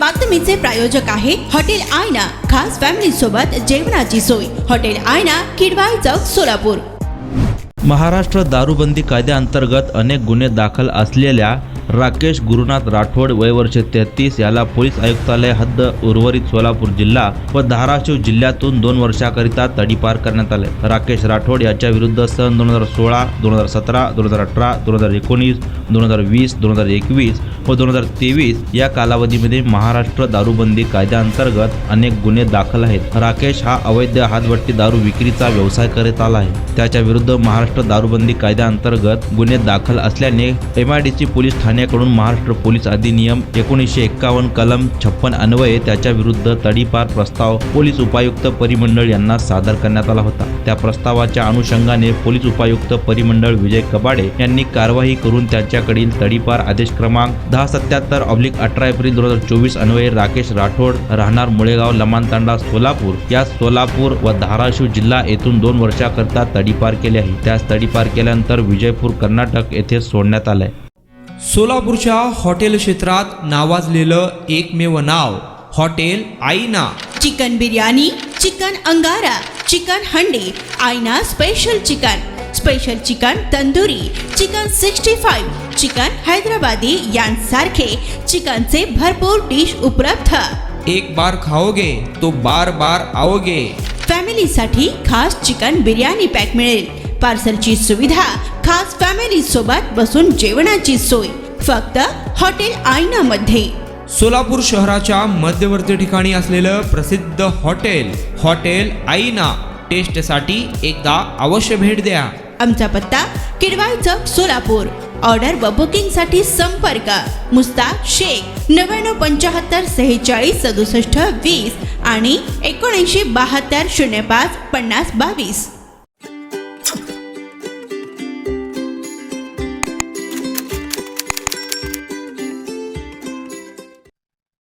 बातमीचे प्रायोजक आहे हॉटेल आयना, खास फॅमिली सोबत जेवणाची सोय। हॉटेल आयना, किडवाई चौक, सोलापूर। महाराष्ट्र दारूबंदी कायद्याअंतर्गत अनेक गुन्हे दाखल असलेल्या राकेश गुरुनाथ राठोड वय वर्ष 33 याला पोलीस आयुक्तालय हद्द उर्वरित सोलापूर जिल्हा व धाराशिव जिल्ह्यातून 2 वर्षाकरिता तडीपार करण्यात आले। राकेश राठोड याच्या विरुद्ध सन 2016, 2017, 2018, 2019, 2020, 2021 व 2023 या कालावधीमध्ये महाराष्ट्र दारूबंदी कायद्याअंतर्गत अनेक गुन्हे दाखल आहेत। राकेश हा अवैध हातभट्टी दारू विक्रीचा व्यवसाय करत आला आहे। त्याच्या विरुद्ध महाराष्ट्र दारूबंदी कायद्याअंतर्गत गुन्हे दाखल असल्याने MIDC पोलीस ठाण्याकडून महाराष्ट्र पोलीस अधिनियम 1951 कलम 56 अन्वये त्याच्या विरुद्ध तडीपार प्रस्ताव पोलीस उपायुक्त परिमंडळ यांना सादर करण्यात आला होता। त्या प्रस्तावाच्या अनुषंगाने पोलीस उपायुक्त परिमंडळ विजय कबाडे यांनी कारवाई करून त्याच्याकडील तडीपार आदेश क्रमांक 1077/18 एप्रिल 2024 अन्वये राकेश राठोड राहणार मुळेगाव लमानतांडा सोलापूर या सोलापूर व धाराशिव जिल्हा येथून 2 वर्षाकरता तडीपार केले आहे। त्यास तडीपार केल्यानंतर विजयपूर कर्नाटक येथे सोडण्यात आले। सोलापूरच्या हॉटेल क्षेत्रात नावाजलेलं एकमेव नाव हॉटेल आईना। चिकन बिर्याणी, चिकन अंगारा, चिकन हंडी, आईना special chicken tandoori, chicken 65, chicken Hyderabadi यांसारखे चिकनचे भरपूर डिश उपलब्ध। एक बार खाओगे तो बार बार आओगे। फॅमिलीसाठी खास चिकन बिर्याणी पॅक मिळेल। पार्सलची सुविधा, खास फॅमिली सोबत बसून जेवणाची सोय फक्त हॉटेल आईना मध्ये। सोलापूर शहराच्या मध्यवर्ती ठिकाणी असलेलं प्रसिद्ध हॉटेल आईना टेस्टसाठी एकदा अवश्य भेट द्या। आमचा पत्ता किडवाई चौक, सोलापूर। ऑर्डर व बुकिंग साठी संपर्क मुस्ताक शेख 9975 46 67 20 आणि 7972 05 50 22।